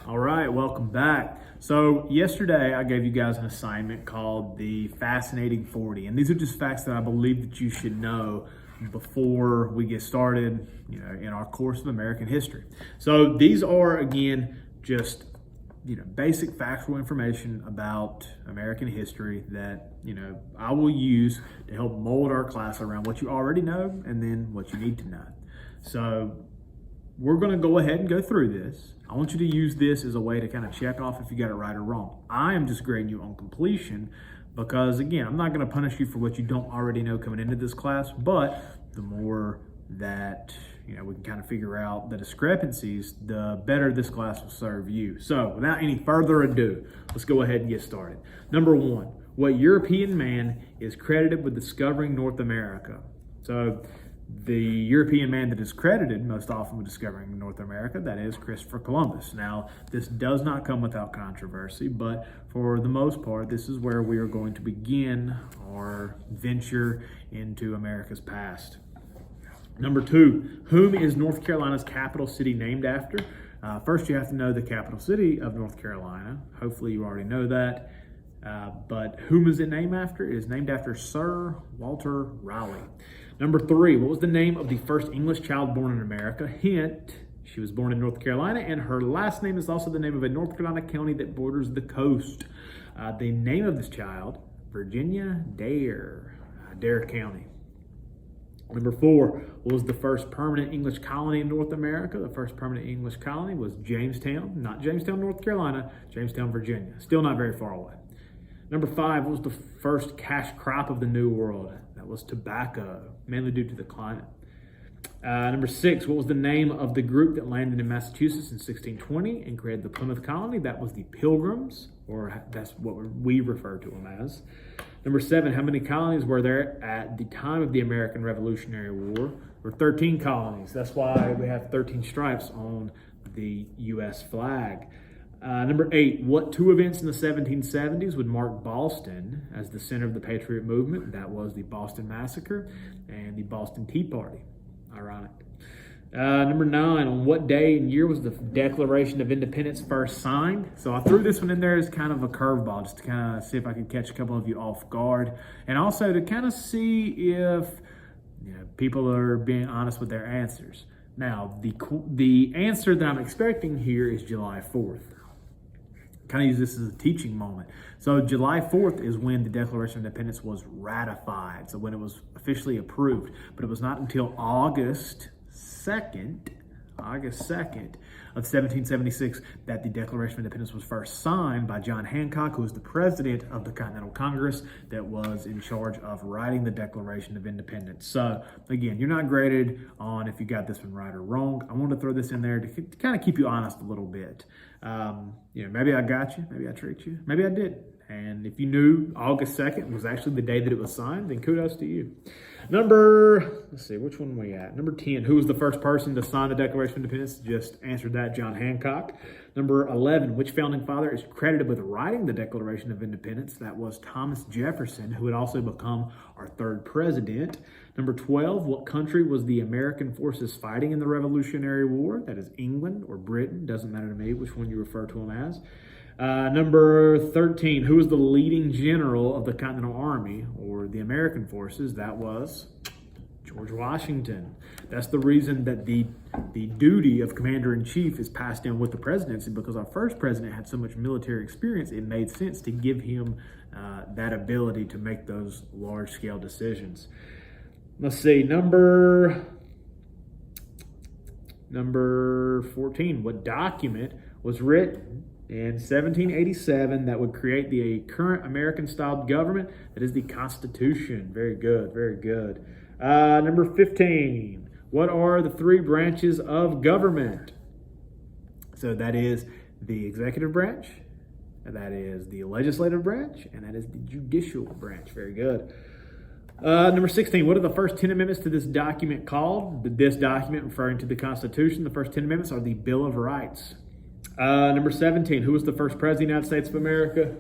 All right, welcome back. So yesterday I gave you guys an assignment called the Fascinating 40, and these are just facts that I believe that you should know before we get started, in our course of American history. So these are again just basic factual information about American history that I will use to help mold our class around what you already know and then what you need to know. So we're going to go ahead and go through this. I want you to use this as a way to kind of check off if you got it right or wrong. I am just grading you on completion because, again, I'm not going to punish you for what you don't already know coming into this class, but the more that we can kind of figure out the discrepancies, the better this class will serve you. So without any further ado, let's go ahead and get started. Number one, what European man is credited with discovering North America? So the European man that is credited most often with discovering North America, that is Christopher Columbus. Now, this does not come without controversy, but for the most part, this is where we are going to begin our venture into America's past. Number two, whom is North Carolina's capital city named after? First, you have to know the capital city of North Carolina. Hopefully you already know that. But whom is it named after? It is named after Sir Walter Raleigh. Number three, what was the name of the first English child born in America? Hint, she was born in North Carolina, and her last name is also the name of a North Carolina county that borders the coast. The name of this child, Virginia Dare, Dare County. Number four, what was the first permanent English colony in North America? The first permanent English colony was Jamestown, not Jamestown, North Carolina, Jamestown, Virginia. Still not very far away. Number five, what was the first cash crop of the New World? That was tobacco, mainly due to the climate. Number six, what was the name of the group that landed in Massachusetts in 1620 and created the Plymouth Colony? That was the Pilgrims, or that's what we refer to them as. Number seven, how many colonies were there at the time of the American Revolutionary War? There were 13 colonies. That's why we have 13 stripes on the U.S. flag. Number eight, what two events in the 1770s would mark Boston as the center of the Patriot movement? That was the Boston Massacre and the Boston Tea Party. Ironic. Number nine, on what day and year was the Declaration of Independence first signed? So I threw this one in there as kind of a curveball, just to kind of see if I could catch a couple of you off guard, and also to kind of see if people are being honest with their answers. Now, the answer that I'm expecting here is July 4th. Kind of use this as a teaching moment. So July 4th is when the Declaration of Independence was ratified, so when it was officially approved, but it was not until August 2nd of 1776 that the Declaration of Independence was first signed by John Hancock, who was the president of the Continental Congress that was in charge of writing the Declaration of Independence. So again, you're not graded on if you got this one right or wrong. I wanted to throw this in there to kind of keep you honest a little bit. Maybe I got you, maybe I tricked you, maybe I didn't. And if you knew August 2nd was actually the day that it was signed, then kudos to you. Let's see, which one are we at? Number 10, who was the first person to sign the Declaration of Independence? Just answered that, John Hancock. Number 11, which founding father is credited with writing the Declaration of Independence? That was Thomas Jefferson, who would also become our third president. Number 12, what country was the American forces fighting in the Revolutionary War? That is England or Britain, doesn't matter to me which one you refer to them as. Number 13, who was the leading general of the Continental Army or the American forces? That was George Washington. That's the reason that the duty of commander-in-chief is passed down with the presidency, because our first president had so much military experience, it made sense to give him that ability to make those large-scale decisions. Let's see, number 14, what document was written in 1787 that would create the current American-style government? That is the Constitution. Very good, very good. Number 15, what are the three branches of government? So that is the executive branch, that is the legislative branch, and that is the judicial branch. Very good. Number 16, what are the first 10 amendments to this document called? This document referring to the Constitution, the first 10 amendments are the Bill of Rights. Number 17, who was the first president of the United States of America?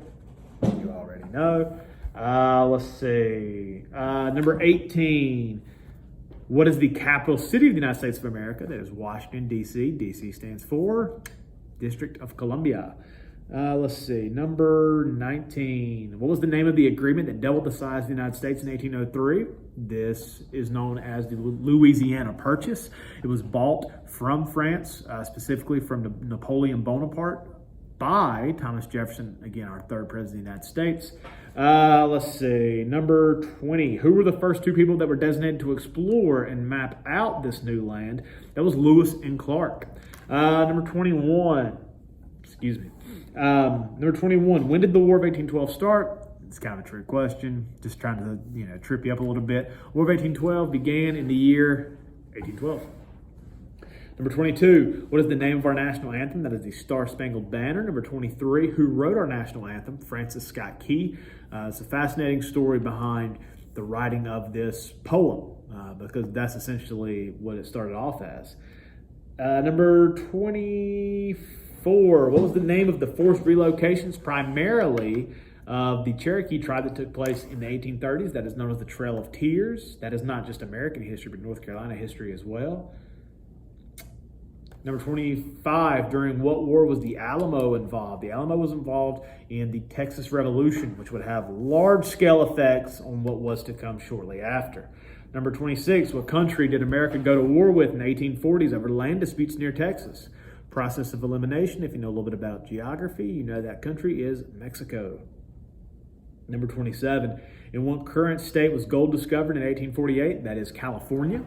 You already know. Let's see. Number 18, what is the capital city of the United States of America? That is Washington, D.C. D.C. stands for District of Columbia. Let's see, number 19. What was the name of the agreement that doubled the size of the United States in 1803? This is known as the Louisiana Purchase. It was bought from France, specifically from Napoleon Bonaparte, by Thomas Jefferson, again, our third president of the United States. Let's see, number 20. Who were the first two people that were designated to explore and map out this new land? That was Lewis and Clark. Number 21. Excuse me. Number 21. When did the War of 1812 start? It's kind of a trick question. Just trying to, trip you up a little bit. War of 1812 began in the year 1812. Number 22, what is the name of our national anthem? That is the Star-Spangled Banner. Number 23, who wrote our national anthem? Francis Scott Key. It's a fascinating story behind the writing of this poem, because that's essentially what it started off as. Number 24, what was the name of the forced relocations, primarily of the Cherokee tribe, that took place in the 1830s? That is known as the Trail of Tears. That is not just American history, but North Carolina history as well. Number 25, during what war was the Alamo involved? The Alamo was involved in the Texas Revolution, which would have large-scale effects on what was to come shortly after. Number 26, what country did America go to war with in the 1840s over land disputes near Texas? Process of elimination, if you know a little bit about geography, you know that country is Mexico. Number 27, in what current state was gold discovered in 1848? That is California.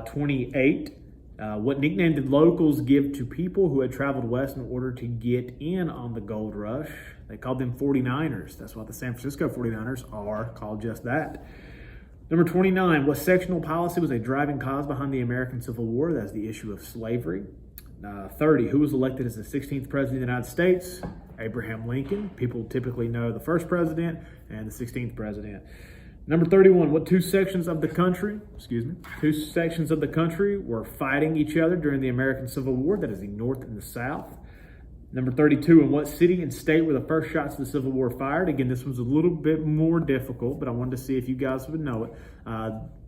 28, what nickname did locals give to people who had traveled west in order to get in on the gold rush? They called them 49ers. That's why the San Francisco 49ers are called just that. Number 29, what sectional policy was a driving cause behind the American Civil War? That's the issue of slavery. 30, who was elected as the 16th president of the United States? Abraham Lincoln. People typically know the first president and the 16th president. Number 31, what two sections of the country were fighting each other during the American Civil War? That is the North and the South. Number 32, in what city and state were the first shots of the Civil War fired? Again, this was a little bit more difficult, but I wanted to see if you guys would know it.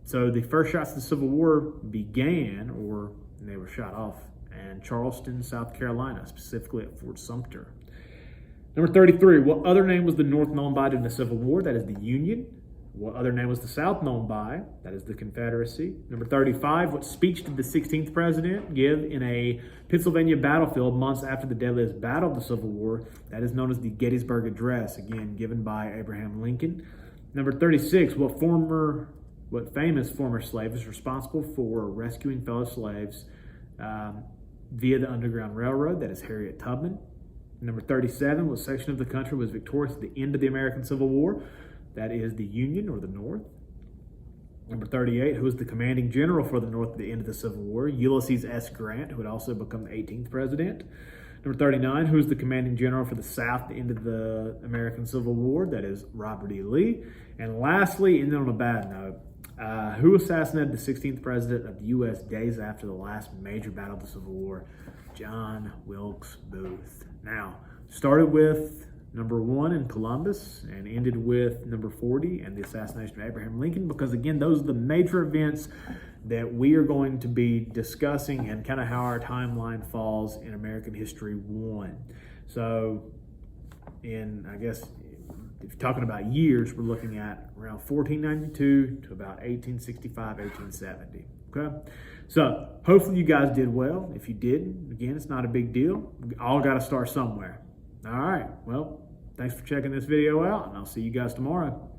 So the first shots of the Civil War began, or they were shot off, in Charleston, South Carolina, specifically at Fort Sumter. Number 33, what other name was the North known by during the Civil War? That is the Union. What other name was the South known by? That is the Confederacy. Number 35, what speech did the 16th president give in a Pennsylvania battlefield months after the deadliest battle of the Civil War? That is known as the Gettysburg Address, again, given by Abraham Lincoln. Number 36, what famous former slave is responsible for rescuing fellow slaves via the Underground Railroad? That is Harriet Tubman. Number 37, what section of the country was victorious at the end of the American Civil War? That is the Union, or the North. Number 38, who was the commanding general for the North at the end of the Civil War? Ulysses S. Grant, who would also become the 18th president. Number 39, who was the commanding general for the South at the end of the American Civil War? That is Robert E. Lee. And lastly, and then on a bad note, who assassinated the 16th president of the U.S. days after the last major battle of the Civil War? John Wilkes Booth. Now, started with number 1 in Columbus and ended with number 40 and the assassination of Abraham Lincoln, because again, those are the major events that we are going to be discussing and kind of how our timeline falls in American History 1. So I guess if you're talking about years, we're looking at around 1492 to about 1865, 1870. Okay, so hopefully you guys did well. If you didn't, again, it's not a big deal. We all got to start somewhere. All right, well, thanks for checking this video out, and I'll see you guys tomorrow.